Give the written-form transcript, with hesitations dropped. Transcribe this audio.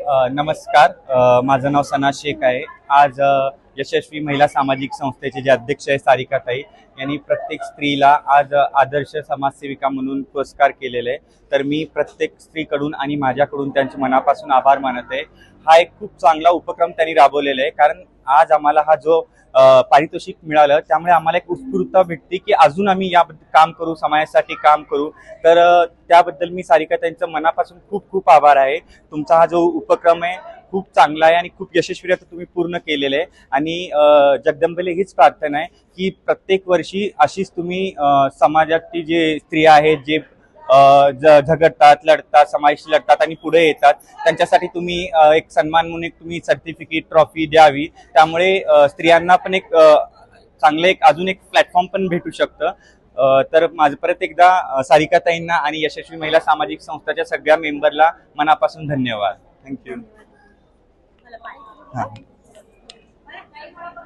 नमस्कार. माझं नाव सना शेख आहे. आज यशस्वी महिला सामाजिक संस्थेचे जे अध्यक्ष आहे सारिकाताई यांनी प्रत्येक स्त्रीला आज आदर्श समाजसेविका म्हणून पुरस्कार केलेले आहे. तर मी प्रत्येक स्त्रीकडून आणि माझ्याकडून त्यांचे मनापासून आभार मानत आहे. हा एक खूप चांगला उपक्रम त्यांनी राबवलेला आहे, कारण आज आम्हाला हा जो पारितोषिक मिळालं त्यामुळे आम्हाला एक उत्स्फूर्तता भेटते की अजून आम्ही याबद्दल काम करू, समाजासाठी काम करू. तर त्याबद्दल मी सारिकाताईंचं मनापासून खूप खूप आभार आहे. तुमचा हा जो उपक्रम आहे खूप चांगला आहे आणि खूप यशस्वीरित्या तुम्ही पूर्ण केलेलं आहे. आणि जगदंबेला हीच प्रार्थना आहे की प्रत्येक वर्षी अशीच तुम्ही समाजातील जे स्त्रिया आहेत जे झगडतात, लढतात, समाजाशी लढतात आणि पुढे येतात, त्यांच्यासाठी तुम्ही एक सन्मान म्हणून एक तुम्ही सर्टिफिकेट, ट्रॉफी द्यावी. त्यामुळे स्त्रियांना पण एक चांगलं एक अजून एक प्लॅटफॉर्म पण भेटू शकतं. तर माझं परत एकदा सारिकाताईंना आणि यशस्वी महिला सामाजिक संस्थेच्या सगळ्या मेंबरला मनापासून धन्यवाद. थँक्यू.